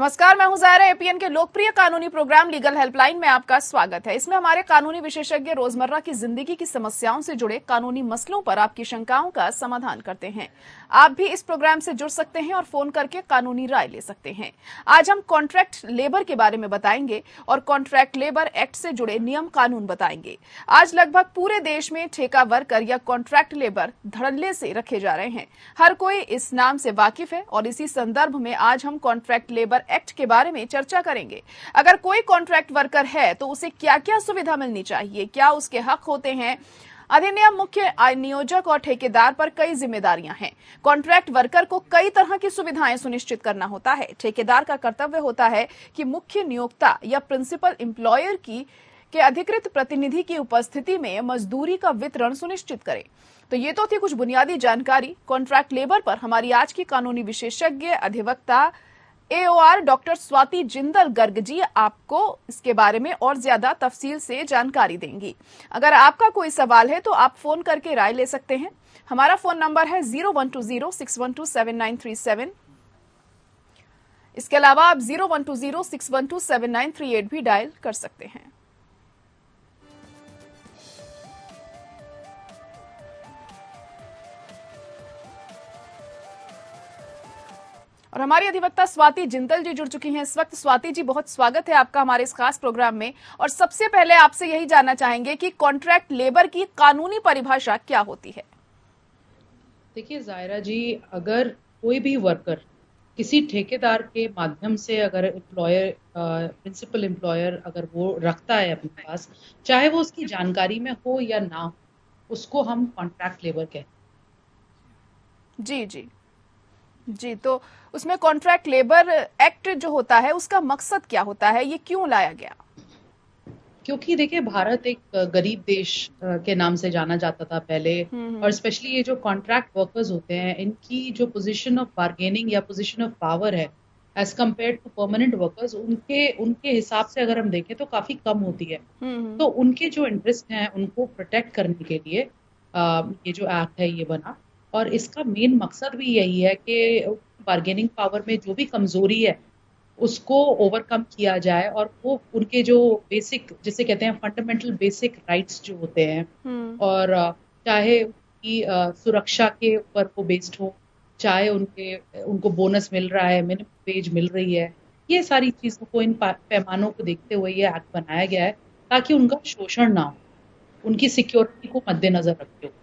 नमस्कार, मैं हूं जायरा। एपीएन के लोकप्रिय कानूनी प्रोग्राम लीगल हेल्पलाइन में आपका स्वागत है। इसमें हमारे कानूनी विशेषज्ञ रोजमर्रा की जिंदगी की समस्याओं से जुड़े कानूनी मसलों पर आपकी शंकाओं का समाधान करते हैं। आप भी इस प्रोग्राम से जुड़ सकते हैं और फोन करके कानूनी राय ले सकते हैं। आज हम कॉन्ट्रैक्ट लेबर के बारे में बताएंगे और कॉन्ट्रैक्ट लेबर एक्ट से जुड़े नियम कानून बताएंगे। आज लगभग पूरे देश में ठेका वर्कर या कॉन्ट्रैक्ट लेबर धड़ल्ले से रखे जा रहे हैं। हर कोई इस नाम से वाकिफ है और इसी संदर्भ में आज हम कॉन्ट्रैक्ट लेबर एक्ट के बारे में चर्चा करेंगे। अगर कोई कॉन्ट्रैक्ट वर्कर है तो उसे क्या क्या सुविधा मिलनी चाहिए, क्या उसके हक होते हैं। अधिनियम मुख्य नियोजक और ठेकेदार पर कई जिम्मेदारियां हैं। कॉन्ट्रैक्ट वर्कर को कई तरह की सुविधाएं सुनिश्चित करना होता है। ठेकेदार का कर्तव्य होता है कि मुख्य नियोक्ता या प्रिंसिपल एम्प्लॉयर के अधिकृत प्रतिनिधि की उपस्थिति में मजदूरी का वितरण सुनिश्चित करे। तो ये तो थी कुछ बुनियादी जानकारी कॉन्ट्रैक्ट लेबर पर। हमारी आज की कानूनी विशेषज्ञ अधिवक्ता AOR डॉक्टर स्वाति जिंदल गर्ग जी आपको इसके बारे में और ज्यादा तफसील से जानकारी देंगी। अगर आपका कोई सवाल है तो आप फोन करके राय ले सकते हैं। हमारा फोन नंबर है 0120-612-7937। इसके अलावा आप 0120-612-7938 भी डायल कर सकते हैं। और हमारी अधिवक्ता स्वाति जिंदल जी जुड़ चुकी हैं इस वक्त। स्वाति जी, बहुत स्वागत है आपका हमारे इस खास प्रोग्राम में। और सबसे पहले आपसे यही जानना चाहेंगे कि कॉन्ट्रैक्ट लेबर की कानूनी परिभाषा क्या होती है। देखिए जायरा जी, अगर कोई भी वर्कर किसी ठेकेदार के माध्यम से अगर एम्प्लॉयर प्रिंसिपल एम्प्लॉयर अगर वो रखता है अपने पास, चाहे वो उसकी जानकारी में हो या ना हो, उसको हम कॉन्ट्रैक्ट लेबर कहते हैं। जी जी जी, तो उसमें कॉन्ट्रैक्ट लेबर एक्ट जो होता है उसका मकसद क्या होता है, ये क्यों लाया गया? क्योंकि देखिए, भारत एक गरीब देश के नाम से जाना जाता था पहले, और स्पेशली ये जो कॉन्ट्रैक्ट वर्कर्स होते हैं, इनकी जो पोजीशन ऑफ बार्गेनिंग या पोजीशन ऑफ पावर है as compare to permanent workers, उनके हिसाब से अगर हम देखें तो काफी कम होती है। तो उनके जो इंटरेस्ट हैं उनको प्रोटेक्ट करने के लिए ये जो एक्ट है ये बना। और इसका मेन मकसद भी यही है कि बार्गेनिंग पावर में जो भी कमजोरी है उसको ओवरकम किया जाए, और वो उनके जो बेसिक, जिसे कहते हैं फंडामेंटल बेसिक राइट्स जो होते हैं, और चाहे उनकी सुरक्षा के ऊपर वो बेस्ड हो, चाहे उनको बोनस मिल रहा है, मिनिमम वेज मिल रही है, ये सारी चीजों को, इन पैमानों को देखते हुए ये एक्ट बनाया गया है ताकि उनका शोषण ना हो, उनकी सिक्योरिटी को मद्देनजर रखते हुए।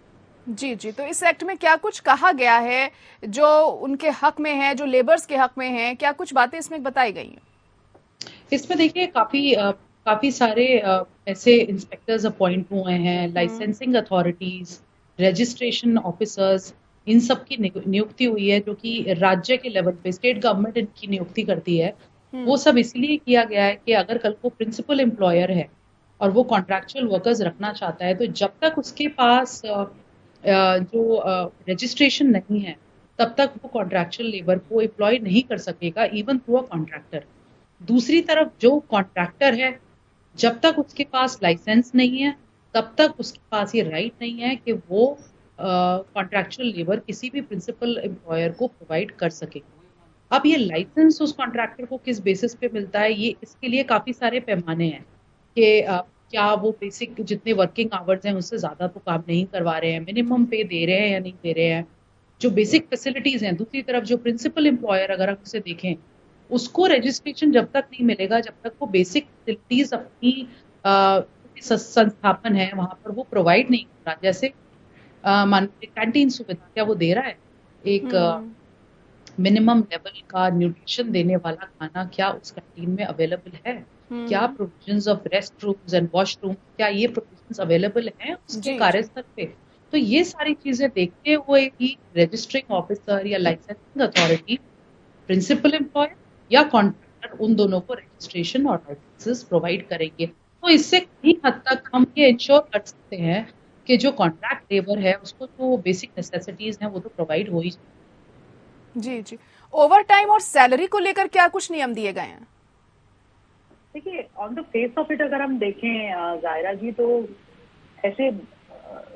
जी जी, तो इस एक्ट में क्या कुछ कहा गया है जो उनके हक में है, जो लेबर्स के हक में है, क्या कुछ बातें इसमें बताई गई हैं? इसमें देखिए काफी सारे ऐसे इंस्पेक्टर्स अपॉइंट हुए हैं, लाइसेंसिंग अथॉरिटीज, रजिस्ट्रेशन ऑफिसर्स, इन सब की नियुक्ति हुई है, जो कि राज्य के लेवल पे स्टेट गवर्नमेंट इनकी नियुक्ति करती है। वो सब इसलिए किया गया है कि अगर कल को प्रिंसिपल एम्प्लॉयर है और वो कॉन्ट्रैक्चुअल वर्कर्स रखना चाहता है, तो जब तक उसके पास जो रजिस्ट्रेशन नहीं है, तब तक वो कॉन्ट्रैक्चुअल लेबर को एम्प्लॉय नहीं कर सकेगा, इवन थ्रू अ कॉन्ट्रैक्टर। दूसरी तरफ जो कॉन्ट्रैक्टर है, जब तक उसके पास लाइसेंस नहीं है, तब तक उसके पास ये राइट नहीं है कि वो कॉन्ट्रैक्चुअल लेबर किसी भी प्रिंसिपल एम्प्लॉयर को प्रोवाइड कर सके। अब ये लाइसेंस उस कॉन्ट्रैक्टर को किस बेसिस पे मिलता है, ये इसके लिए काफी सारे पैमाने हैं कि क्या वो बेसिक जितने वर्किंग आवर्स हैं उससे ज्यादा तो काम नहीं करवा रहे हैं, मिनिमम पे दे रहे हैं या नहीं दे रहे हैं, जो बेसिक फैसिलिटीज हैं। दूसरी तरफ जो प्रिंसिपल एम्प्लॉयर, अगर हम उसे देखें, उसको रजिस्ट्रेशन जब तक नहीं मिलेगा, जब तक वो बेसिक फैसिलिटीज अपनी संस्थापन है वहां पर वो प्रोवाइड नहीं कर रहा। जैसे मान लीजिए कैंटीन सुविधा, क्या वो दे रहा है? एक मिनिमम लेवल का न्यूट्रिशन देने वाला खाना क्या उस कैंटीन में अवेलेबल है? क्या provisions of rest rooms and washroom, क्या ये प्रोविजंस अवेलेबल हैं उसके कार्यस्थल पे? तो ये सारी चीजें देखते हुए ही रजिस्ट्रिंग ऑफिसर या लाइसेंसिंग अथॉरिटी, प्रिंसिपल एम्प्लॉयर या कॉन्ट्रैक्टर, उन दोनों को रजिस्ट्रेशन और लाइसेंसेस प्रोवाइड करेंगे। तो इससे कई हद तक हम ये इंश्योर कर सकते हैं कि जो कॉन्ट्रैक्ट लेबर है उसको जो बेसिक नेसेसिटीज हैं वो तो प्रोवाइड हो ही। जी जी, ओवर टाइम और सैलरी को लेकर क्या कुछ नियम दिए गए हैं? देखिए, on the face of it अगर हम देखें जायरा जी, तो ऐसे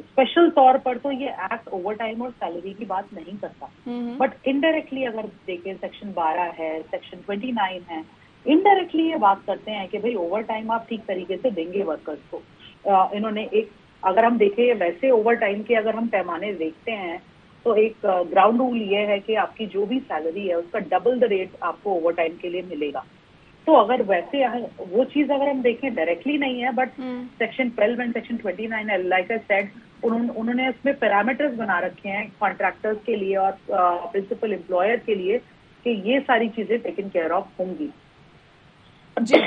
स्पेशल तौर पर तो ये एक्ट ओवर टाइम और सैलरी की बात नहीं करता, बट इनडायरेक्टली अगर देखें सेक्शन 12 है, सेक्शन 29 है, इनडायरेक्टली ये बात करते हैं कि भाई ओवर टाइम आप ठीक तरीके से देंगे वर्कर्स को। इन्होंने एक, अगर हम देखें वैसे ओवर टाइम के अगर हम पैमाने देखते हैं तो एक ग्राउंड रूल ये है कि आपकी जो भी सैलरी है उसका डबल द रेट आपको ओवर टाइम के लिए मिलेगा। तो अगर वैसे वो चीज अगर हम देखें डायरेक्टली नहीं है, but section 12 and section 29 like I said, उन्होंने उसमें पैरामीटर्स बना रखे हैं कॉन्ट्रैक्टर्स के लिए और प्रिंसिपल एम्प्लॉयर के लिए कि ये सारी चीजें टेकन केयर ऑफ होंगी। जी।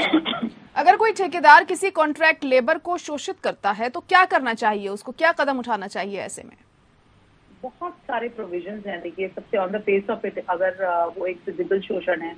अगर कोई ठेकेदार किसी कॉन्ट्रैक्ट लेबर को शोषित करता है तो क्या करना चाहिए, उसको क्या कदम उठाना चाहिए ऐसे में? बहुत सारे प्रोविजंस हैं। देखिए, सबसे on the face of it, अगर वो एक फिजिकल शोषण है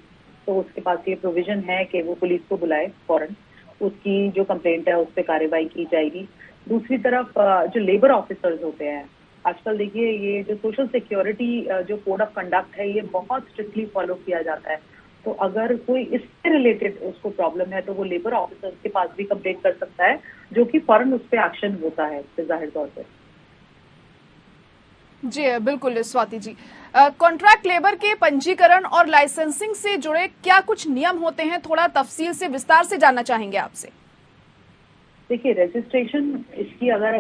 तो उसके पास ये प्रोविजन है कि वो पुलिस को बुलाए फौरन, उसकी जो कंप्लेंट है उस पर कार्रवाई की जाएगी। दूसरी तरफ जो लेबर ऑफिसर्स होते हैं, आजकल देखिए ये जो सोशल सिक्योरिटी जो कोड ऑफ कंडक्ट है ये बहुत स्ट्रिक्टली फॉलो किया जाता है। तो अगर कोई इससे रिलेटेड उसको प्रॉब्लम है तो वो लेबर ऑफिसर्स के पास भी कंप्लेंट कर सकता है, जो कि फौरन उस पर एक्शन होता है जाहिर तौर पर। जी बिल्कुल स्वाति जी, कॉन्ट्रैक्ट लेबर के पंजीकरण और लाइसेंसिंग से जुड़े क्या कुछ नियम होते हैं, थोड़ा तफसील से विस्तार से जानना चाहेंगे आपसे। देखिए, रजिस्ट्रेशन इसकी अगर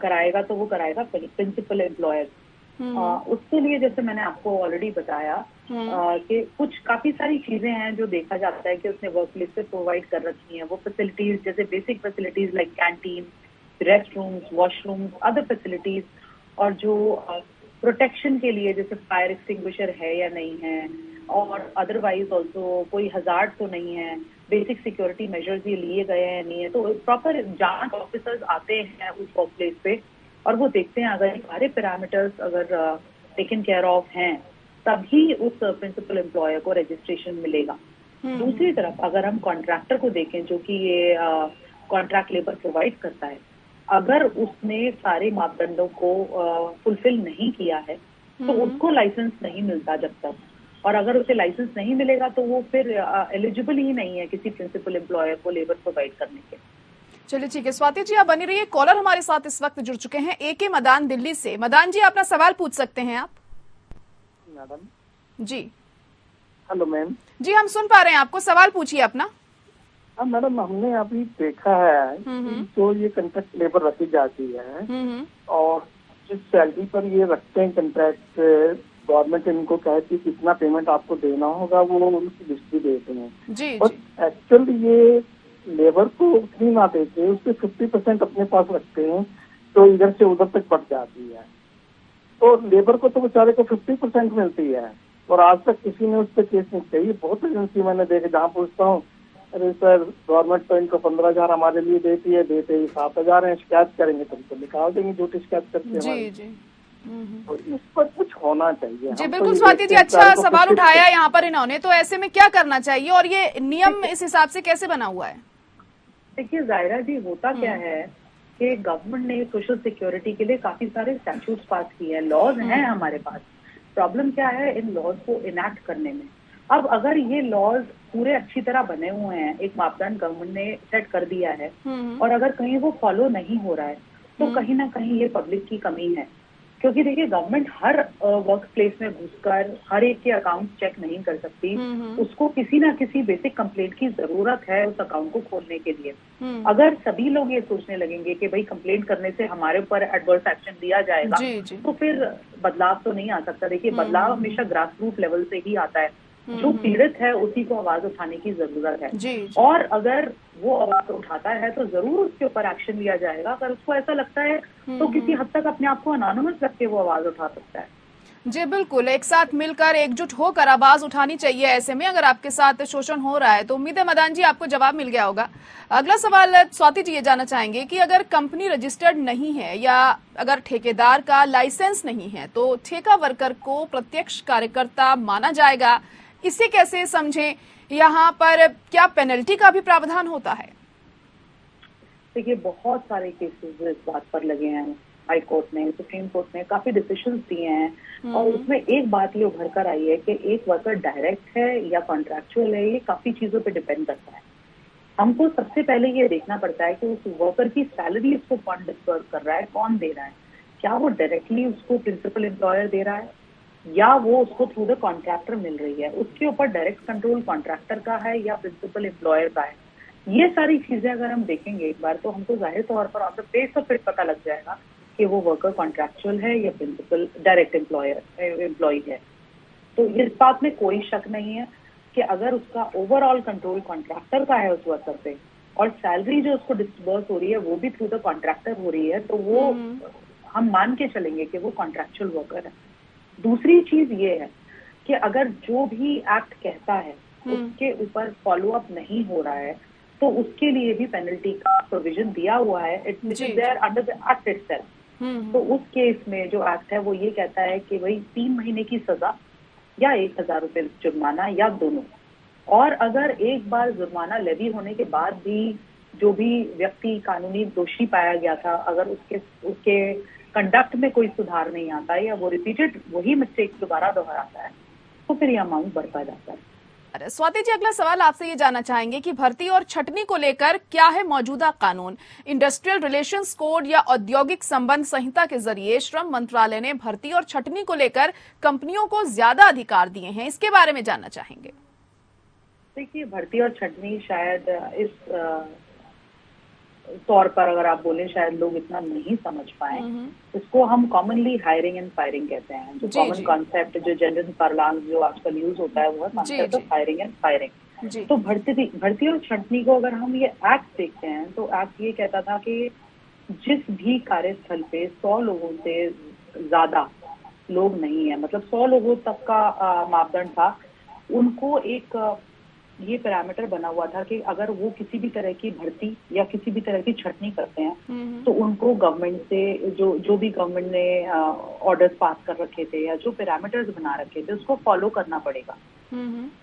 कराएगा तो वो कराएगा प्रिंसिपल एम्प्लॉयर। उसके लिए जैसे मैंने आपको ऑलरेडी बताया कि कुछ काफी सारी चीजें हैं जो देखा जाता है कि उसने वर्क प्लेस पे प्रोवाइड कर रखी हैं। वो फैसिलिटीज जैसे basic facilities like canteen, rest rooms, washrooms, other facilities, और जो प्रोटेक्शन के लिए जैसे फायर एक्सटिंग्विशर है या नहीं है, और अदरवाइज ऑल्सो कोई हजार्ड तो नहीं है, बेसिक सिक्योरिटी मेजर्स ये लिए गए हैं नहीं है। तो प्रॉपर जांच ऑफिसर्स आते हैं उस वर्क प्लेस पे और वो देखते हैं अगर सारे पैरामीटर्स अगर टेकन केयर ऑफ हैं तभी उस प्रिंसिपल एम्प्लॉयर को रजिस्ट्रेशन मिलेगा। दूसरी तरफ अगर हम कॉन्ट्रैक्टर को देखें जो कि ये कॉन्ट्रैक्ट लेबर प्रोवाइड करता है, अगर उसने सारे मापदंडों को फुलफिल नहीं किया है तो उसको लाइसेंस नहीं मिलता जब तक, और अगर उसे लाइसेंस नहीं मिलेगा तो वो फिर एलिजिबल ही नहीं है किसी प्रिंसिपल एम्प्लॉयर को लेबर प्रोवाइड करने के। चलिए ठीक है स्वाति जी, आप बनी रहिए। कॉलर हमारे साथ इस वक्त जुड़ चुके हैं AK मदान दिल्ली से। मदान जी, अपना सवाल पूछ सकते हैं आप। मैडम जी। हेलो मैम जी, हम सुन पा रहे हैं आपको, सवाल पूछिए अपना। हाँ मैडम, हमने अभी देखा है तो ये कॉन्ट्रैक्ट लेबर रखी जाती है और जिस सैलरी पर ये रखते हैं कॉन्ट्रैक्ट, गवर्नमेंट इनको कहती है कितना पेमेंट आपको देना होगा, वो उनकी लिस्ट भी देते हैं जी, बट एक्चुअली ये लेबर को उतनी ना देते, उसके 50% अपने पास रखते हैं तो इधर से उधर तक बढ़ जाती है। तो लेबर को तो बेचारे को 50% मिलती है और आज तक किसी ने उस पर केस नहीं किया। बहुत एजेंसी मैंने देखे जहाँ पूछता हूँ, अरे सर गवर्नमेंट तो इनको 15,000 हमारे लिए देती है, देते ही 7,000 है, शिकायत करेंगे तो उनको निकाल देंगे झूठी शिकायत करते हैं। जी जी। तो इस पर कुछ होना चाहिए। जी बिल्कुल स्वाति जी, अच्छा सवाल उठाया यहाँ पर इन्होंने, तो ऐसे में क्या करना चाहिए और ये नियम इस हिसाब से कैसे बना हुआ है? देखिए जायरा जी, होता क्या है कि गवर्नमेंट ने सोशल सिक्योरिटी के लिए काफी सारे स्टैट्यूट्स पास किए हैं, लॉज हैं हमारे पास। प्रॉब्लम क्या है इन लॉज को इनैक्ट करने में। अब अगर ये लॉज पूरे अच्छी तरह बने हुए हैं, एक मापदंड गवर्नमेंट ने सेट कर दिया है और अगर कहीं वो फॉलो नहीं हो रहा है तो कहीं ना कहीं ये पब्लिक की कमी है। क्योंकि देखिए गवर्नमेंट हर वर्क प्लेस में घुसकर हर एक के अकाउंट चेक नहीं कर सकती, उसको किसी ना किसी बेसिक कंप्लेंट की जरूरत है उस अकाउंट को खोलने के लिए। अगर सभी लोग ये सोचने लगेंगे कि भाई कंप्लेंट करने से हमारे ऊपर एडवर्स एक्शन लिया जाएगा तो फिर बदलाव तो नहीं आ सकता। देखिए बदलाव हमेशा ग्रास रूट लेवल से ही आता है, जो पीड़ित है उसी को आवाज उठाने की जरूरत है और अगर वो आवाज उठाता है तो जरूर उसके ऊपर एक्शन लिया जाएगा। अगर उसको ऐसा लगता है तो किसी हद तक अपने आप को अनोनिमस रख के वो आवाज उठा सकता है। जी बिल्कुल, एक साथ मिलकर एकजुट होकर आवाज उठानी चाहिए ऐसे में अगर आपके साथ शोषण हो रहा है। तो उम्मीद है मदान जी आपको जवाब मिल गया होगा। अगला सवाल स्वाति जी ये जानना चाहेंगे कि अगर कंपनी रजिस्टर्ड नहीं है या अगर ठेकेदार का लाइसेंस नहीं है तो ठेका वर्कर को प्रत्यक्ष कार्यकर्ता माना जाएगा, इसे कैसे समझें? यहाँ पर क्या पेनल्टी का भी प्रावधान होता है? देखिए बहुत सारे केसेस इस बात पर लगे हैं, हाई कोर्ट ने, सुप्रीम कोर्ट ने काफी डिसीजंस दिए हैं और उसमें एक बात ये उभर कर आई है कि एक वर्कर डायरेक्ट है या कॉन्ट्रैक्चुअल है, ये काफी चीजों पे डिपेंड करता है। हमको सबसे पहले ये देखना पड़ता है कि उस वर्कर की सैलरी उसको कौन डिस्बर्स कर रहा है, कौन दे रहा है। क्या वो डायरेक्टली उसको प्रिंसिपल एम्प्लॉयर दे रहा है या वो उसको थ्रू द कॉन्ट्रैक्टर मिल रही है। उसके ऊपर डायरेक्ट कंट्रोल कॉन्ट्रैक्टर का है या प्रिंसिपल एम्प्लॉयर का है। ये सारी चीजें अगर हम देखेंगे एक बार, तो हमको जाहिर तौर पर on the face of it पता लग जाएगा कि वो वर्कर कॉन्ट्रैक्चुअल है या प्रिंसिपल डायरेक्ट एम्प्लॉय है। तो इस बात में कोई शक नहीं है कि अगर उसका ओवरऑल कंट्रोल कॉन्ट्रैक्टर का है उस वर्कर पे और सैलरी जो उसको डिस्बर्स हो रही है वो भी थ्रू द कॉन्ट्रैक्टर हो रही है, तो वो हम मान के चलेंगे कि वो कॉन्ट्रैक्चुअल वर्कर है। दूसरी चीज ये है कि अगर जो भी एक्ट कहता है उसके ऊपर फॉलो अप नहीं हो रहा है, तो उसके लिए भी पेनल्टी का प्रोविजन दिया हुआ है। It's there under the act itself. तो उस केस में जो एक्ट है वो ये कहता है कि भाई 3 महीने की सजा या 1000 रुपए जुर्माना या दोनों। और अगर एक बार जुर्माना लेवी होने के बाद भी जो भी व्यक्ति कानूनी दोषी पाया गया था, अगर उसके कंडक्ट में कोई सुधार नहीं आता या वो रिपीटेड वही मिस्टेक दोबारा दोहराता है, तो फिर ये अमाउंट बढ़ता जाता है। स्वाति जी, अगला सवाल आपसे ये जानना चाहेंगे कि भर्ती और छटनी को लेकर क्या है मौजूदा कानून। इंडस्ट्रियल रिलेशंस कोड या औद्योगिक संबंध संहिता के जरिए श्रम मंत्रालय ने भर्ती और छटनी को लेकर कंपनियों को ज्यादा अधिकार दिए हैं, इसके बारे में जानना चाहेंगे। देखिए, भर्ती और छटनी शायद इस तौर पर अगर आप बोले शायद लोग इतना नहीं समझ पाए। इसको हम कॉमनली हायरिंग एंड फायरिंग कहते हैं। जो कॉमन कॉन्सेप्ट, जो जनरल पार्लांस जो आजकल यूज होता है, वो है concept of hiring and firing. तो भर्ती और छटनी को अगर हम ये एक्ट देखते हैं तो एक्ट ये कहता था कि जिस भी कार्यस्थल पे 100 लोगों से ज्यादा लोग नहीं है, मतलब 100 लोगों तक का मापदंड था, उनको एक ये पैरामीटर बना हुआ था कि अगर वो किसी भी तरह की भर्ती या किसी भी तरह की छटनी करते हैं तो उनको गवर्नमेंट से जो भी गवर्नमेंट ने ऑर्डर्स पास कर रखे थे या जो पैरामीटर्स बना रखे थे उसको फॉलो करना पड़ेगा।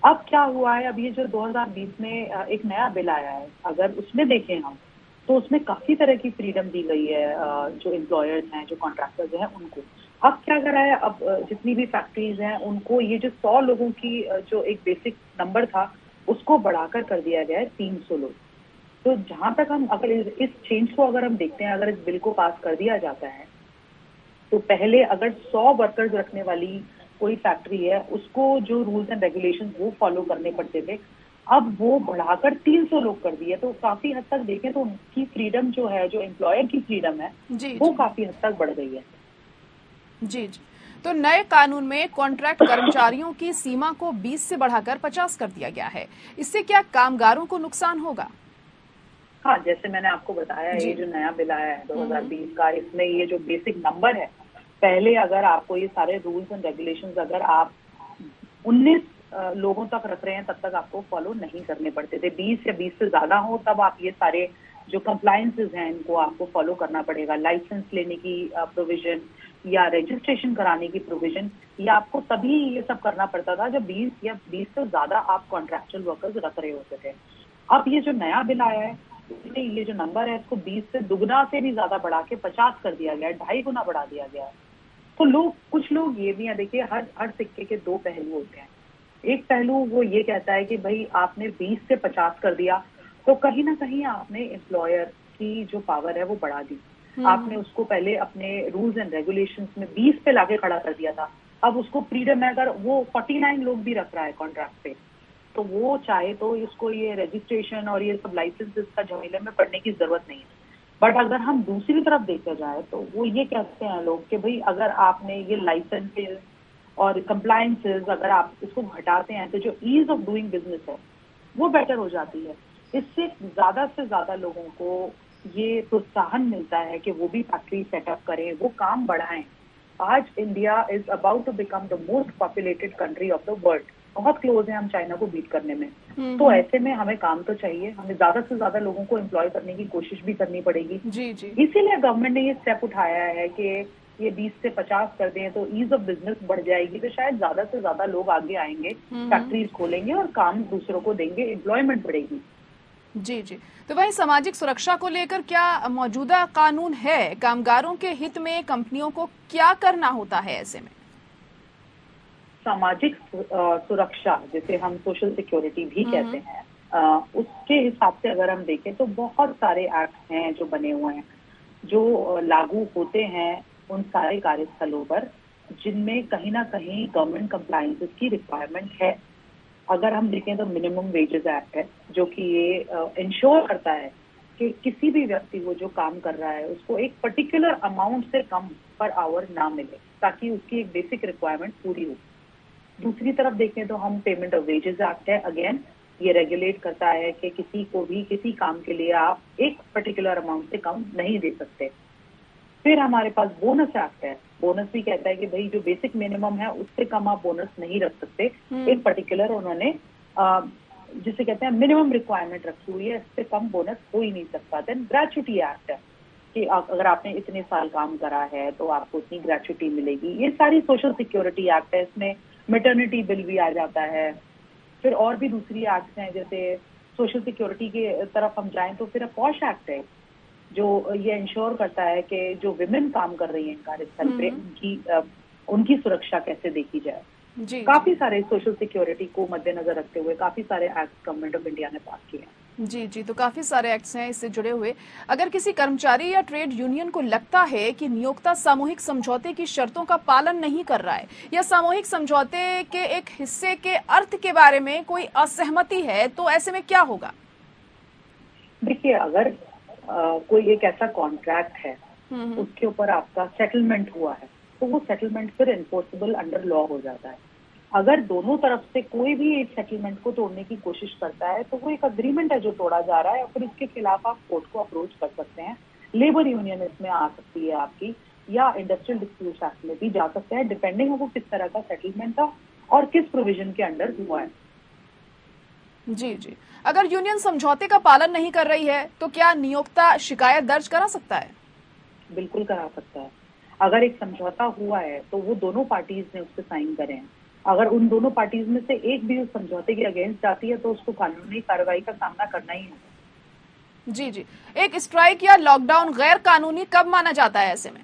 अब क्या हुआ है, अब ये जो 2020 में एक नया बिल आया है, अगर उसमें देखें हम तो उसमें काफी तरह की फ्रीडम दी गई है जो एम्प्लॉयर्स हैं, जो कॉन्ट्रैक्टर्स हैं उनको। अब क्या करा है, अब जितनी भी फैक्ट्रीज हैं उनको ये जो 100 लोगों की जो एक बेसिक नंबर था उसको बढ़ाकर कर दिया गया है 300 लोग। तो जहां तक हम अगर इस चेंज को अगर हम देखते हैं, अगर इस बिल को पास कर दिया जाता है तो पहले अगर 100 वर्कर्स रखने वाली कोई फैक्ट्री है उसको जो रूल्स एंड रेगुलेशंस वो फॉलो करने पड़ते थे, अब वो बढ़ाकर 300 लोग कर दिए। तो काफी हद तक देखें तो उनकी फ्रीडम जो है, जो एम्प्लॉयर की फ्रीडम है, वो काफी हद तक बढ़ गई है। जी। तो नए कानून में कॉन्ट्रैक्ट कर्मचारियों की सीमा को 20 से बढ़ाकर 50 कर दिया गया है। इससे क्या कामगारों को नुकसान होगा? हाँ, जैसे मैंने आपको बताया, ये जो नया बिल आया है 2020 का, इसमें ये जो बेसिक नंबर है, पहले अगर आपको ये सारे रूल्स एंड रेगुलेशंस अगर आप 19 लोगों तक रख रहे हैं तब तक आपको फॉलो नहीं करने पड़ते थे। 20 या 20 से ज्यादा हो तब आप ये सारे जो कंप्लायंसेस हैं इनको आपको फॉलो करना पड़ेगा। लाइसेंस लेने की प्रोविजन या रजिस्ट्रेशन कराने की प्रोविजन, ये आपको तभी ये सब करना पड़ता था जब 20 या 20 से ज्यादा आप कॉन्ट्रैक्चुअल वर्कर्स रख रहे होते थे। अब ये जो नया बिल आया है इसमें ये जो नंबर है इसको 20 से दुगना से भी ज्यादा बढ़ा के 50 कर दिया गया है, 2.5 गुना बढ़ा दिया गया है। तो कुछ लोग ये भी हैं, देखिए हर सिक्के के 2 पहलू होते हैं। एक पहलू वो ये कहता है कि भाई आपने 20 से 50 कर दिया तो कहीं ना कहीं आपने एम्प्लॉयर की जो पावर है वो बढ़ा दी। आपने उसको पहले अपने रूल्स एंड रेगुलेशंस में 20 पे लाके खड़ा कर दिया था, अब उसको फ्रीडम है, अगर वो 49 लोग भी रख रहा है कॉन्ट्रैक्ट पे तो वो चाहे तो इसको ये रजिस्ट्रेशन और ये सब लाइसेंसेस का झमेले में पड़ने की जरूरत नहीं है। बट अगर हम दूसरी तरफ देखा जाए तो वो ये कहते हैं लोग कि भाई अगर आपने ये लाइसेंसेस और कंप्लायंसेस अगर आप इसको घटाते हैं तो जो ईज ऑफ डूइंग बिजनेस है वो बेटर हो जाती है। इससे ज्यादा से ज्यादा लोगों को ये प्रोत्साहन मिलता है कि वो भी फैक्ट्री सेटअप करें, वो काम बढ़ाएं। आज India is about to become the most populated country of the world. बहुत क्लोज है हम चाइना को बीट करने में। तो ऐसे में हमें काम तो चाहिए, हमें ज्यादा से ज्यादा लोगों को एम्प्लॉय करने की कोशिश भी करनी पड़ेगी। इसीलिए गवर्नमेंट ने ये स्टेप उठाया है कि ये 20 से 50 कर दें तो ईज ऑफ बिजनेस बढ़ जाएगी, तो शायद ज्यादा से ज्यादा लोग आगे आएंगे, फैक्ट्रीज खोलेंगे और काम दूसरों को देंगे, एम्प्लॉयमेंट बढ़ेगी। जी। तो वहीं सामाजिक सुरक्षा को लेकर क्या मौजूदा कानून है? कामगारों के हित में कंपनियों को क्या करना होता है ऐसे में? सामाजिक सुरक्षा जिसे हम सोशल सिक्योरिटी भी कहते हैं, उसके हिसाब से अगर हम देखें तो बहुत सारे एक्ट हैं जो बने हुए हैं, जो लागू होते हैं उन सारे कार्यस्थलों पर, जिनमें कहीं ना कहीं गवर्नमेंट कंप्लायंसेस की रिक्वायरमेंट है। अगर हम देखें तो मिनिमम वेजेस एक्ट है, जो कि ये इंश्योर करता है कि किसी भी व्यक्ति को जो काम कर रहा है उसको एक पर्टिकुलर अमाउंट से कम पर आवर ना मिले, ताकि उसकी एक बेसिक रिक्वायरमेंट पूरी हो। दूसरी तरफ देखें तो हम पेमेंट ऑफ वेजेस एक्ट है, अगेन ये रेगुलेट करता है कि किसी को भी किसी काम के लिए आप एक पर्टिकुलर अमाउंट से कम नहीं दे सकते। फिर हमारे पास बोनस एक्ट है, बोनस भी कहता है कि भाई जो बेसिक मिनिमम है उससे कम आप बोनस नहीं रख सकते, एक पर्टिकुलर उन्होंने जिसे कहते हैं मिनिमम रिक्वायरमेंट रखी हुई है, इससे कम बोनस हो ही नहीं सकता। देन ग्रेचुटी एक्ट है कि अगर आपने इतने साल काम करा है तो आपको इतनी ग्रेचुटी मिलेगी। ये सारी सोशल सिक्योरिटी एक्ट है, इसमें मैटरनिटी बिल भी आ जाता है। फिर और भी दूसरी एक्ट हैं, जैसे सोशल सिक्योरिटी के तरफ हम जाएं तो फिर पॉश एक्ट है, जो ये इंश्योर करता है कि जो विमेन काम कर रही हैं कार्यस्थल पे उनकी सुरक्षा कैसे देखी जाए। काफी सारे सोशल सिक्योरिटी को मद्देनजर रखते हुए काफी सारे एक्ट गवर्नमेंट ऑफ इंडिया ने पास किए हैं। जी, तो काफी सारे एक्ट्स हैं इससे जुड़े हुए। अगर किसी कर्मचारी या ट्रेड यूनियन को लगता है कि नियोक्ता सामूहिक समझौते की शर्तों का पालन नहीं कर रहा है या सामूहिक समझौते के एक हिस्से के अर्थ के बारे में कोई असहमति है, तो ऐसे में क्या होगा? देखिए, अगर कोई एक ऐसा कॉन्ट्रैक्ट है उसके ऊपर आपका सेटलमेंट हुआ है, तो वो सेटलमेंट फिर एनफोर्सेबल अंडर लॉ हो जाता है। अगर दोनों तरफ से कोई भी एक सेटलमेंट को तोड़ने की कोशिश करता है तो वो एक अग्रीमेंट है जो तोड़ा जा रहा है, और फिर उसके खिलाफ आप कोर्ट को अप्रोच कर सकते हैं। लेबर यूनियन इसमें आ सकती है आपकी, या इंडस्ट्रियल डिस्प्यूट एक्ट में भी जा सकते हैं, डिपेंडिंग वो किस तरह का सेटलमेंट था और किस प्रोविजन के अंडर हुआ है। जी, अगर यूनियन समझौते का पालन नहीं कर रही है तो क्या नियोक्ता शिकायत दर्ज करा सकता है? बिल्कुल करा सकता है। अगर एक समझौता हुआ है तो वो दोनों पार्टीज ने उस पर साइन करे हैं। अगर उन दोनों पार्टीज में से एक भी उस समझौते के अगेंस्ट जाती है तो उसको कानूनी कार्रवाई का सामना करना ही होगा। जी, एक स्ट्राइक या लॉकडाउन गैर कानूनी कब माना जाता है ऐसे में?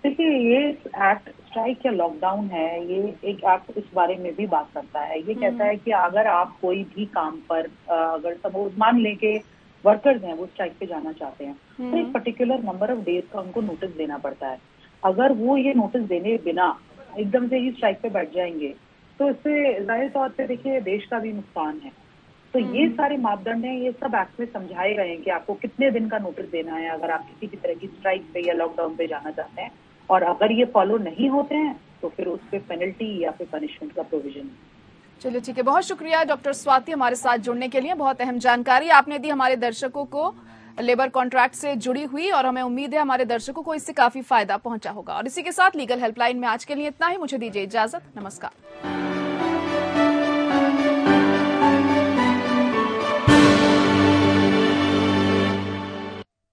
देखिए, ये एक्ट स्ट्राइक या लॉकडाउन है, ये एक एक्ट इस बारे में भी बात करता है। ये कहता है कि अगर आप कोई भी काम पर अगर सपोज मान लें कि वर्कर्स हैं वो स्ट्राइक पे जाना चाहते हैं, तो एक पर्टिकुलर नंबर ऑफ डेज का उनको नोटिस देना पड़ता है। अगर वो ये नोटिस देने बिना एकदम से ही स्ट्राइक पे बैठ जाएंगे तो इससे जाहिर तौर पे देखिए देश का भी नुकसान है। तो ये सारे मापदंड हैं, ये सब एक्ट में समझाए गए हैं कि आपको कितने दिन का नोटिस देना है अगर आप किसी भी तरह की स्ट्राइक पे या लॉकडाउन पे जाना चाहते हैं, और अगर ये फॉलो नहीं होते हैं तो फिर उस पर पेनल्टी या फिर पनिशमेंट का प्रोविजन है। चलिए ठीक है, बहुत शुक्रिया डॉक्टर स्वाति हमारे साथ जुड़ने के लिए। बहुत अहम जानकारी आपने दी हमारे दर्शकों को लेबर कॉन्ट्रैक्ट से जुड़ी हुई, और हमें उम्मीद है हमारे दर्शकों को इससे काफी फायदा पहुंचा होगा। और इसी के साथ लीगल हेल्पलाइन में आज के लिए इतना ही। मुझे दीजिए इजाजत, नमस्कार।